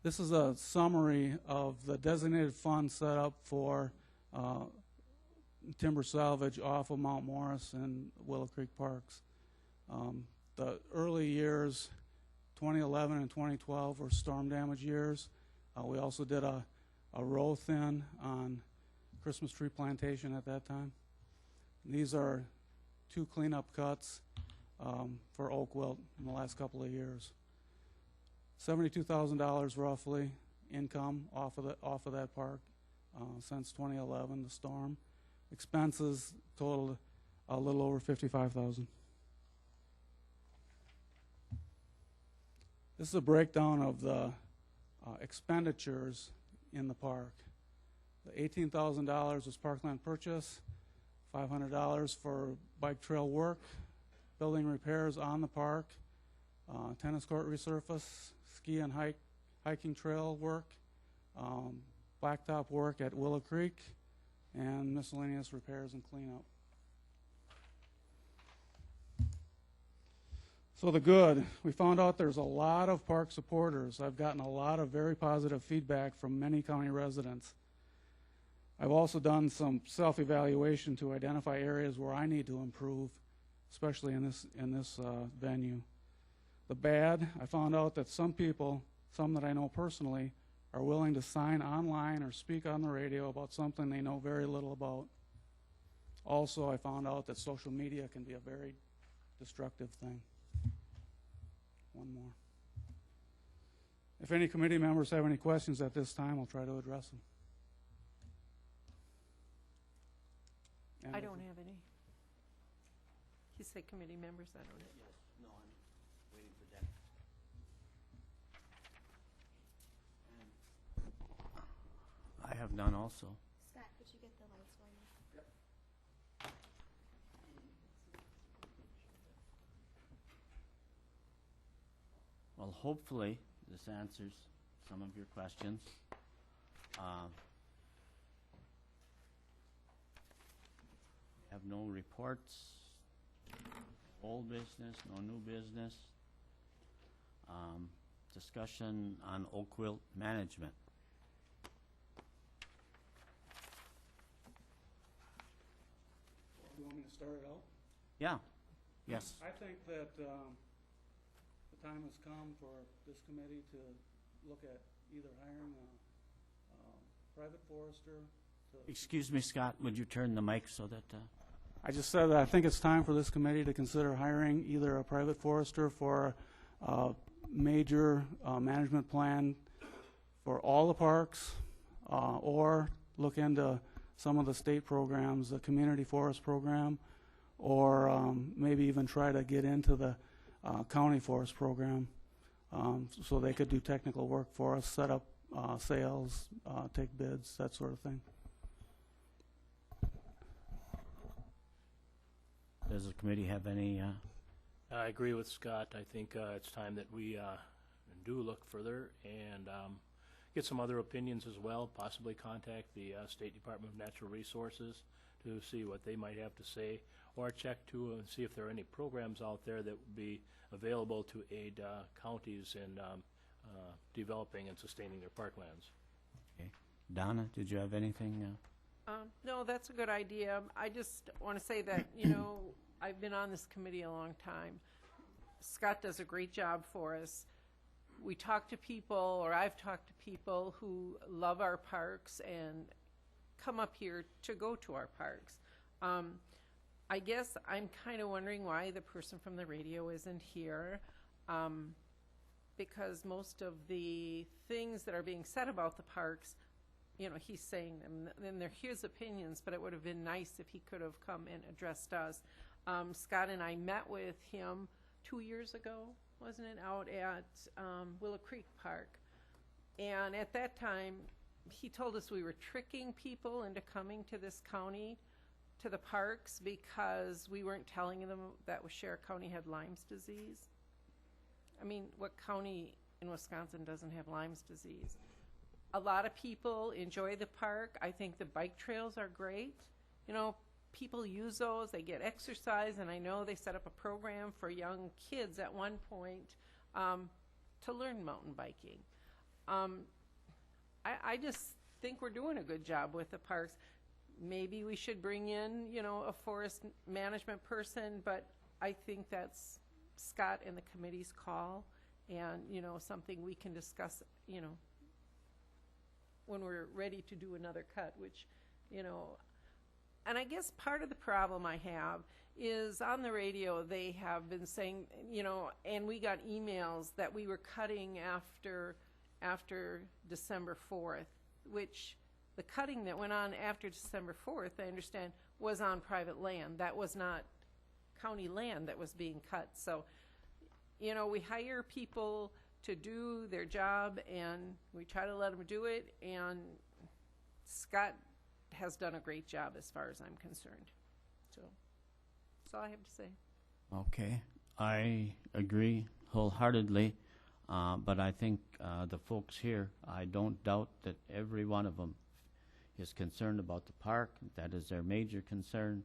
This is a summary of the designated fund set up for timber salvage off of Mount Morris and Willow Creek Parks. The early years, 2011 and 2012, were storm damage years. We also did a row thin on Christmas tree plantation at that time. These are 2 cleanup cuts for oak wilt in the last couple of years. $72,000 roughly income off of that park since 2011, the storm. Expenses totaled a little over $55,000. This is a breakdown of the expenditures in the park. The $18,000 was parkland purchase, $500 for bike trail work, building repairs on the park, tennis court resurface, ski and hiking trail work, blacktop work at Willow Creek, and miscellaneous repairs and cleanup. So the good, we found out there's a lot of park supporters. I've gotten a lot of very positive feedback from many county residents. I've also done some self-evaluation to identify areas where I need to improve, especially in this venue. The bad, I found out that some people, some that I know personally, are willing to sign online or speak on the radio about something they know very little about. Also, I found out that social media can be a very destructive thing. One more. If any committee members have any questions at this time, I'll try to address them. And I if- don't have any. You say committee members, I don't have. Yes, no, I'm waiting for them. I have none also. Scott, could you get the lights for me? Well, hopefully, this answers some of your questions. Have no reports, old business, no new business. Discussion on Oakville management. Do you want me to start it out? Yeah, yes. I think that the time has come for this committee to look at either hiring a private forester to... Excuse me, Scott, would you turn the mic so that... I just said that I think it's time for this committee to consider hiring either a private forester for a major management plan for all the parks, or look into some of the state programs, the community forest program, or maybe even try to get into the county forest program, so they could do technical work for us, set up sales, take bids, that sort of thing. Does the committee have any... I agree with Scott. I think it's time that we do look further and get some other opinions as well, possibly contact the State Department of Natural Resources to see what they might have to say, or check to and see if there are any programs out there that would be available to aid counties in developing and sustaining their parklands. Okay. Donna, did you have anything? No, that's a good idea. I just want to say that, you know, I've been on this committee a long time. Scott does a great job for us. We talk to people, or I've talked to people who love our parks and come up here to go to our parks. I guess I'm kind of wondering why the person from the radio isn't here, because most of the things that are being said about the parks, you know, he's saying them, and they're his opinions, but it would have been nice if he could have come and addressed us. Scott and I met with him 2 years ago, wasn't it, out at Willow Creek Park. And at that time, he told us we were tricking people into coming to this county, to the parks, because we weren't telling them that Washera County had Lyme's disease. I mean, what county in Wisconsin doesn't have Lyme's disease? A lot of people enjoy the park. I think the bike trails are great. You know, people use those, they get exercise, and I know they set up a program for young kids at one point to learn mountain biking. I just think we're doing a good job with the parks. Maybe we should bring in, you know, a forest management person, but I think that's Scott and the committee's call, and, you know, something we can discuss, you know, when we're ready to do another cut, which, you know, and I guess part of the problem I have is on the radio they have been saying, you know, and we got emails that we were cutting after December 4th, which the cutting that went on after December 4th, I understand, was on private land. That was not county land that was being cut. So, you know, we hire people to do their job, and we try to let them do it, and Scott has done a great job as far as I'm concerned. So that's all I have to say. Okay, I agree wholeheartedly, but I think the folks here, I don't doubt that every one of them is concerned about the park. That is their major concern,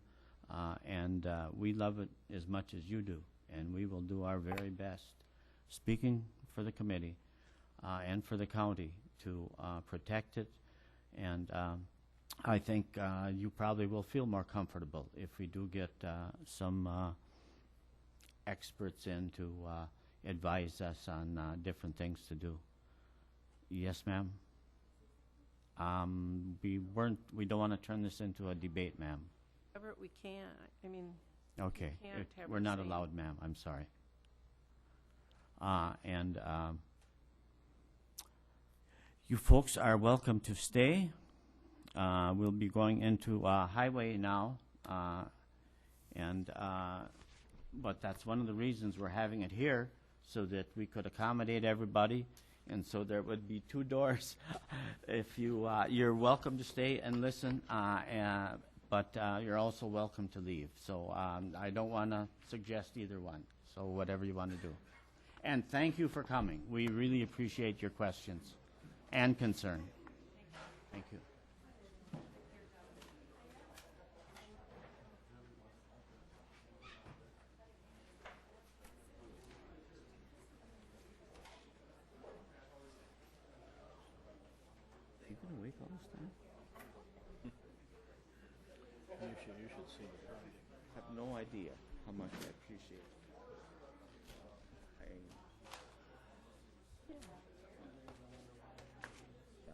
and we love it as much as you do, and we will do our very best, speaking for the committee and for the county, to protect it. And I think you probably will feel more comfortable if we do get some experts in to advise us on different things to do. Yes, ma'am? We don't want to turn this into a debate, ma'am. However, we can, I mean, Okay. can't have We're the not same- allowed, ma'am. I'm sorry. You folks are welcome to stay. We'll be going into highway now, but that's one of the reasons we're having it here, so that we could accommodate everybody, and so there would be two doors. If you're welcome to stay and listen, but you're also welcome to leave. So I don't want to suggest either one. So whatever you want to do. And thank you for coming. We really appreciate your questions and concern. Thank you. Are you going to wait all this time? You should see the project. I have no idea how much I appreciate it.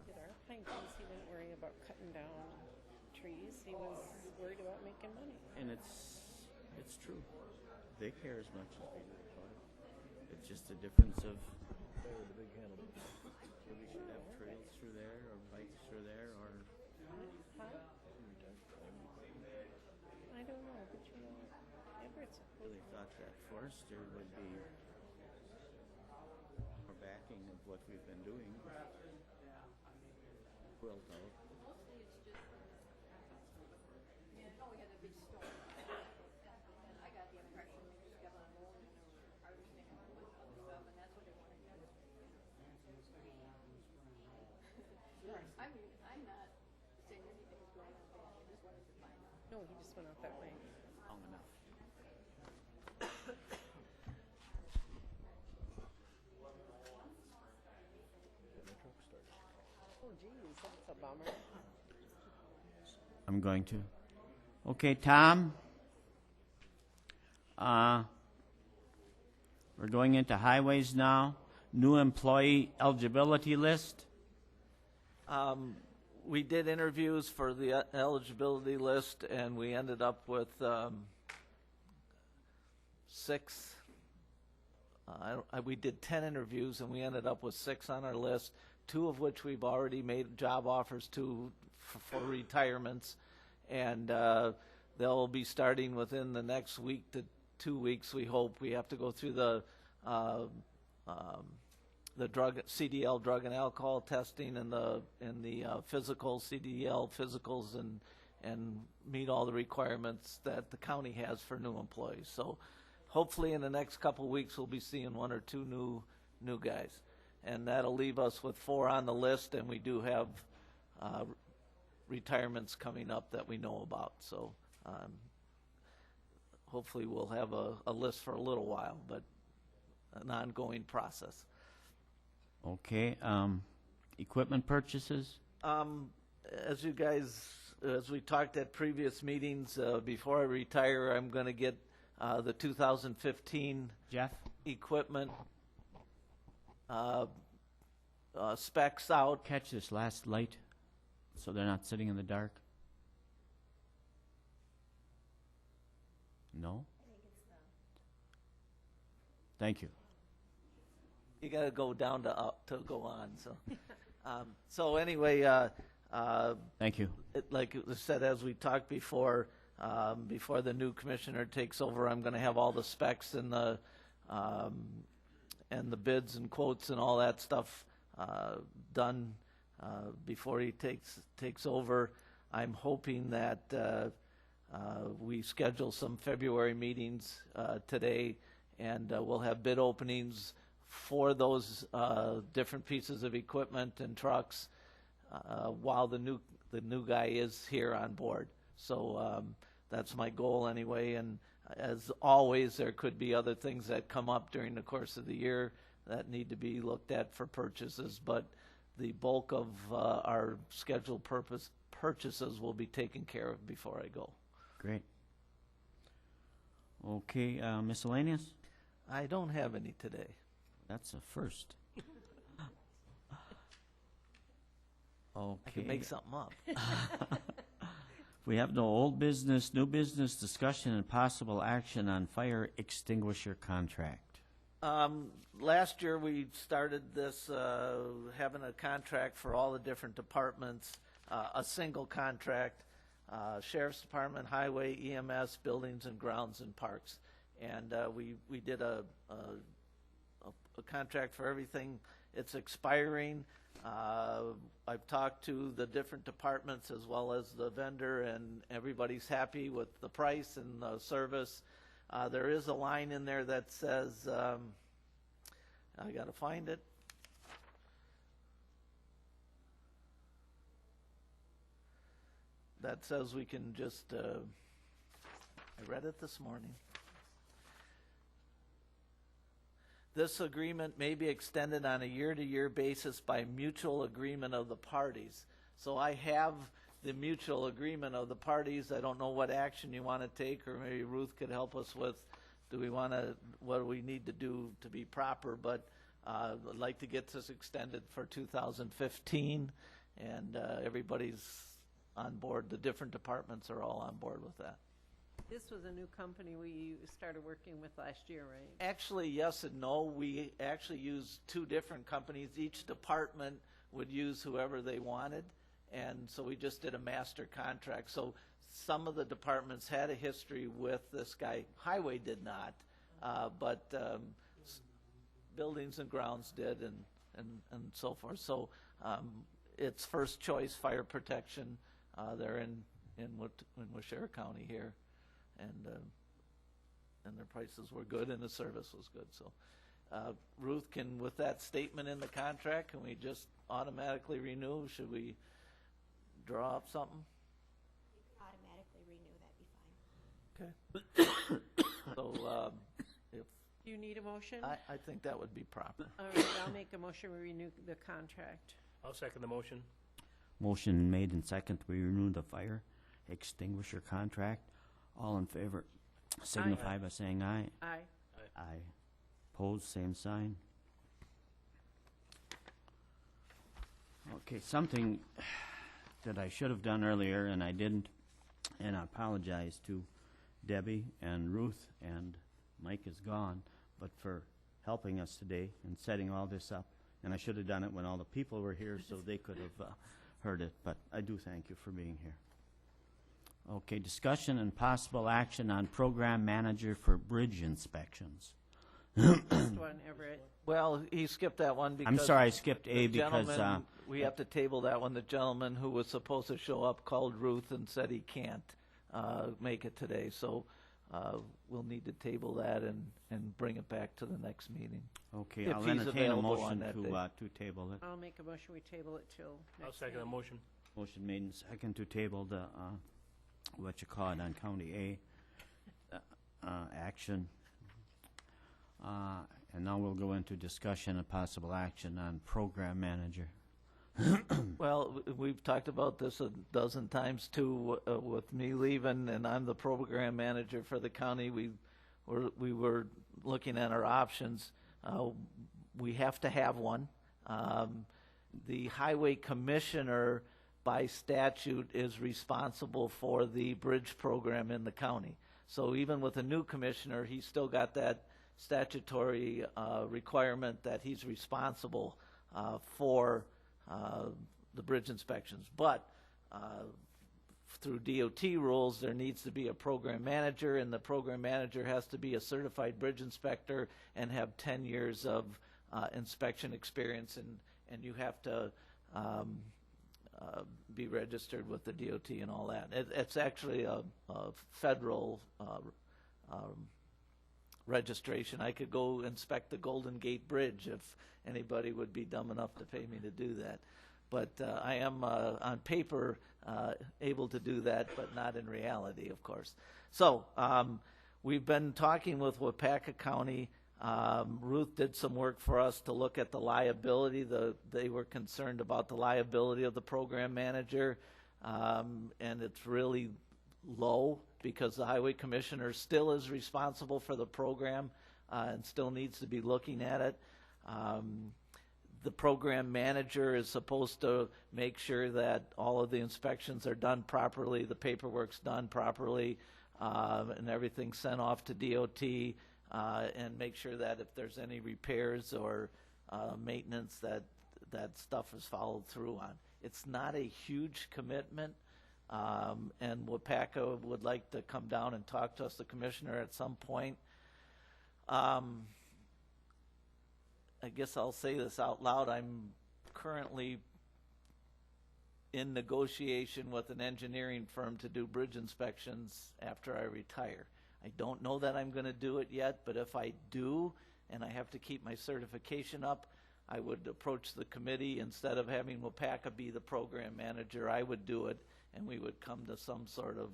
Did our pine trees, he didn't worry about cutting down trees, he was worried about making money. And it's true. They care as much as we do about it. It's just a difference of whether we should have trails through there or bikes through there or. Huh? I don't know, but you know, Everett's a Really thought that forester would be more backing of what we've been doing. Quilt out. No, he just went out that way. Long enough. Oh geez, that's a bummer. I'm going to. Okay, Tom. We're going into highways now. New employee eligibility list. We did interviews for the eligibility list, and we ended up with 6. We did 10 interviews, and we ended up with 6 on our list, 2 of which we've already made job offers to for retirements, and they'll be starting within the next week to 2 weeks. We hope. We have to go through the CDL drug and alcohol testing and the physical CDL physicals and meet all the requirements that the county has for new employees. So hopefully in the next couple of weeks we'll be seeing 1 or 2 new guys, and that'll leave us with 4 on the list, and we do have retirements coming up that we know about. So hopefully we'll have a list for a little while, but an ongoing process. Okay. Equipment purchases. As we talked at previous meetings, before I retire, I'm going to get the 2015 Jeff equipment specs out. Catch this last light, so they're not sitting in the dark. No. Thank you. You got to go down to up to go on. So, so anyway, thank you. Like it was said, as we talked before the new commissioner takes over, I'm going to have all the specs and the bids and quotes and all that stuff done before he takes over. I'm hoping that we schedule some February meetings today, and we'll have bid openings for those different pieces of equipment and trucks while the new guy is here on board. So that's my goal anyway. And as always, there could be other things that come up during the course of the year that need to be looked at for purchases. But the bulk of our scheduled purchases will be taken care of before I go. Great. Okay, miscellaneous. I don't have any today. That's a first. I can Okay. make something up. We have no old business, new business, discussion and possible action on fire extinguisher contract. Last year, we started this, having a contract for all the different departments, a single contract, Sheriff's Department, Highway, EMS, Buildings and Grounds and Parks. And we did a contract for everything. It's expiring. I've talked to the different departments as well as the vendor, and everybody's happy with the price and the service. There is a line in there that says, I got to find it. That says we can just, I read it this morning. This agreement may be extended on a year-to-year basis by mutual agreement of the parties. So I have the mutual agreement of the parties. I don't know what action you want to take, or maybe Ruth could help us with. What do we need to do to be proper? But I'd like to get this extended for 2015, and everybody's on board. The different departments are all on board with that. This was a new company we started working with last year, right? Actually, yes and no. We actually used two different companies. Each department would use whoever they wanted, and so we just did a master contract. So some of the departments had a history with this guy. Highway did not, but Buildings and Grounds did, and so forth. So it's first choice fire protection. They're in Waushara County here. And their prices were good and the service was good. So Ruth, with that statement in the contract, can we just automatically renew? Should we draw up something? You could automatically renew, that'd be fine. Okay. So if Do you need a motion? I think that would be proper. All right, I'll make a motion, we renew the contract. I'll second the motion. Motion made and second, we renew the fire extinguisher contract. All in favor signify by saying aye. Aye. Aye. Opposed, same sign. Okay, something that I should have done earlier and I didn't, and I apologize to Debbie and Ruth, and Mike is gone, but for helping us today and setting all this up. And I should have done it when all the people were here so they could have heard it, but I do thank you for being here. Okay, discussion and possible action on program manager for bridge inspections. First one, Everett. Well, he skipped that one because... I'm sorry, I skipped A the because... gentleman- we have to table that one. The gentleman who was supposed to show up called Ruth and said he can't make it today. So we'll need to table that and bring it back to the next meeting. Okay, if I'll he's entertain a available on motion that day. to table it. I'll make a motion, we table it till next I'll second the meeting. motion. Motion made and second to table the, on County A action. And now we'll go into discussion and possible action on program manager. Well, we've talked about this a dozen times too, with me leaving, and I'm the program manager for the county. We were looking at our options. We have to have one. The highway commissioner, by statute, is responsible for the bridge program in the county. So even with a new commissioner, he's still got that statutory requirement that he's responsible for the bridge inspections. But through DOT rules, there needs to be a program manager, and the program manager has to be a certified bridge inspector and have 10 years of inspection experience, and you have to be registered with the DOT and all that. It's actually a federal registration. I could go inspect the Golden Gate Bridge if anybody would be dumb enough to pay me to do that. But I am, on paper, able to do that, but not in reality, of course. So we've been talking with Waupaca County. Ruth did some work for us to look at the liability. They were concerned about the liability of the program manager, and it's really low because the highway commissioner still is responsible for the program, and still needs to be looking at it. The program manager is supposed to make sure that all of the inspections are done properly, the paperwork's done properly, and everything's sent off to DOT, and make sure that if there's any repairs or maintenance, that stuff is followed through on. It's not a huge commitment, and WPACA would like to come down and talk to us, the commissioner, at some point. I guess I'll say this out loud. I'm currently in negotiation with an engineering firm to do bridge inspections after I retire. I don't know that I'm going to do it yet, but if I do, and I have to keep my certification up, I would approach the committee. Instead of having WPACA be the program manager, I would do it, and we would come to some sort of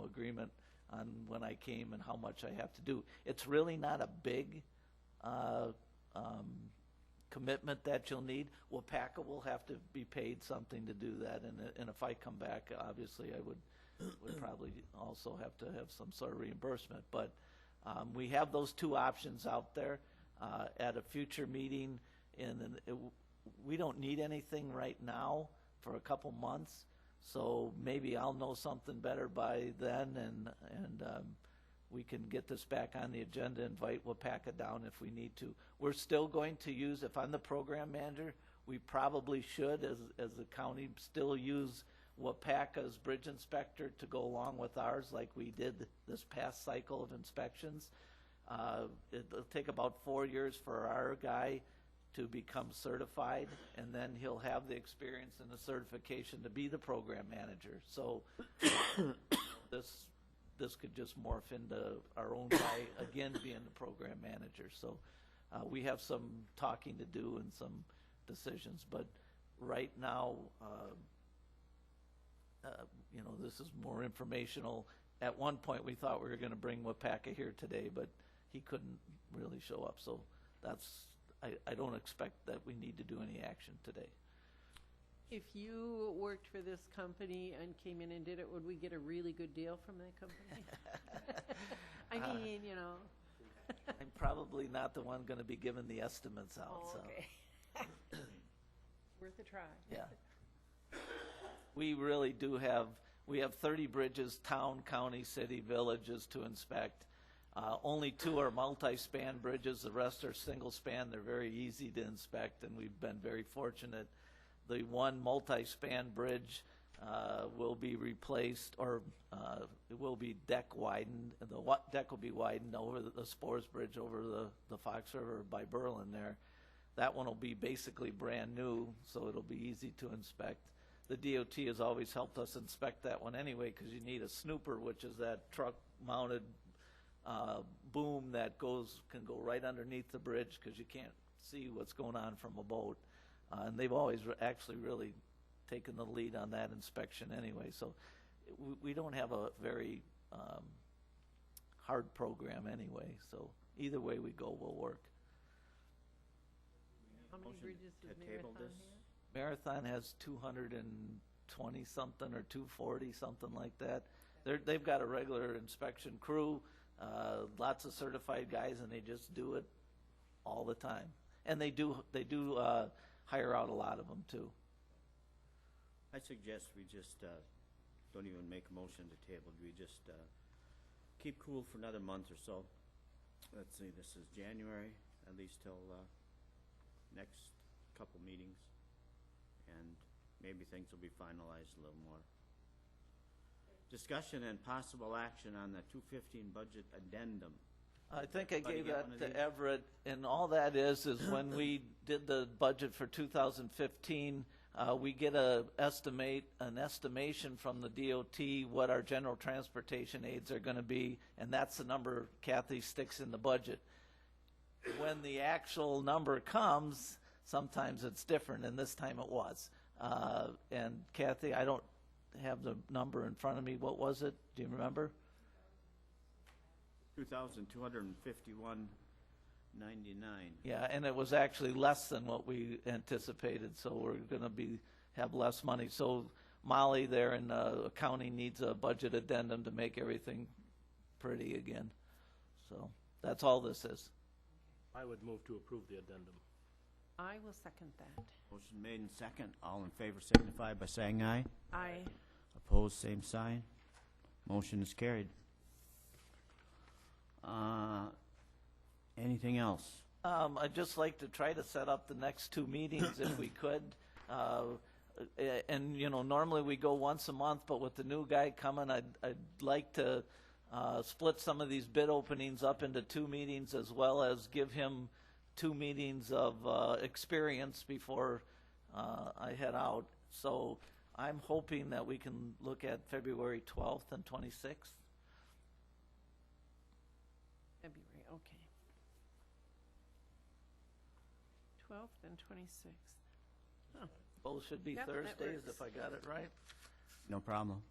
agreement on when I came and how much I have to do. It's really not a big commitment that you'll need. WPACA will have to be paid something to do that, and if I come back, obviously I would probably also have to have some sort of reimbursement. But we have those two options out there. At a future meeting, we don't need anything right now for a couple months, so maybe I'll know something better by then, and we can get this back on the agenda, invite WPACA down if we need to. We're still going to use, if I'm the program manager, we probably should, as the county, still use WPACA's bridge inspector to go along with ours like we did this past cycle of inspections. It'll take about 4 years for our guy to become certified, and then he'll have the experience and the certification to be the program manager. So this could just morph into our own guy again being the program manager. So we have some talking to do and some decisions, but right now, this is more informational. At one point, we thought we were going to bring WPACA here today, but he couldn't really show up. So I don't expect that we need to do any action today. If you worked for this company and came in and did it, would we get a really good deal from that company? I mean, I'm probably not the one going to be giving the estimates out. Oh, okay. So. Worth a try. Yeah. We really do have, we have 30 bridges, town, county, city, villages to inspect. Only 2 are multi-span bridges. The rest are single-span. They're very easy to inspect, and we've been very fortunate. The one multi-span bridge will be replaced, or it will be deck widened. The deck will be widened over the Spores Bridge over the Fox River by Berlin there. That one will be basically brand new, so it'll be easy to inspect. The DOT has always helped us inspect that one anyway, because you need a snooper, which is that truck-mounted boom that can go right underneath the bridge because you can't see what's going on from a boat. And they've always actually really taken the lead on that inspection anyway. So we don't have a very hard program anyway. So either way we go will work. How many bridges does Marathon have? Marathon has 220 something or 240 something like that. They've got a regular inspection crew, lots of certified guys, and they just do it all the time. And they do hire out a lot of them too. I suggest we just don't even make a motion to table. We just keep cool for another month or so. Let's see, this is January, at least till next couple meetings, and maybe things will be finalized a little more. Discussion and possible action on the 2015 budget addendum. I think I gave that to Everett, and all that is when we did the budget for 2015, we get an estimation from the DOT what our general transportation aids are going to be, and that's the number Kathy sticks in the budget. When the actual number comes, sometimes it's different, and this time it was. And Kathy, I don't have the number in front of me. What was it? Do you remember? 2,251.99. Yeah, and it was actually less than what we anticipated, so we're going to have less money. So Molly there in accounting needs a budget addendum to make everything pretty again. So That's all this is. I would move to approve the addendum. I will second that. Motion made and second. All in favor signify by saying aye. Aye. Opposed, same sign. Motion is carried. Anything else? I'd just like to try to set up the next two meetings if we could. And, you know, normally we go once a month, but with the new guy coming, I'd like to split some of these bid openings up into two meetings, as well as give him 2 meetings of experience before I head out. So I'm hoping that we can look at February 12th and 26th. February, okay. 12th and 26th. Oh. Both should be Yep, that Thursdays works. if I got it right. No problem.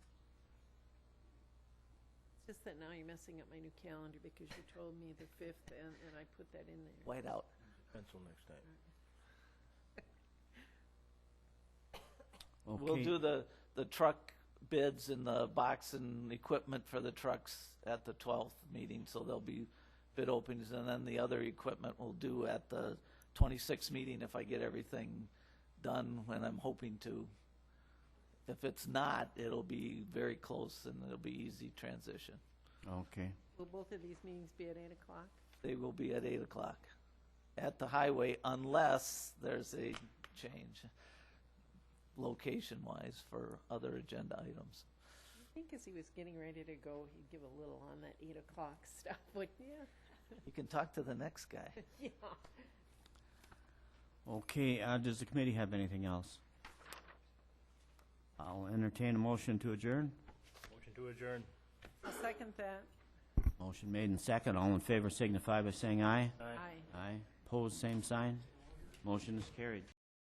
It's just that now you're messing up my new calendar because you told me the 5th and I put that in there. White out. Pencil next time. Okay. We'll do the truck bids and the box and equipment for the trucks at the 12th meeting, so there'll be bid openings, and then the other equipment we'll do at the 26th meeting if I get everything done when I'm hoping to. If it's not, it'll be very close and it'll be easy transition. Okay. Will both of these meetings be at 8 o'clock? They will be at 8 o'clock at the highway, unless there's a change location-wise for other agenda items. I think as he was getting ready to go, he'd give a little on that 8 o'clock stuff. Like, yeah. You can talk to the next guy. Yeah. Okay, does the committee have anything else? I'll entertain a motion to adjourn. Motion to adjourn. I'll second that. Motion made and second. All in favor signify by saying aye. Aye. Aye. Aye. Opposed, same sign. Motion is carried.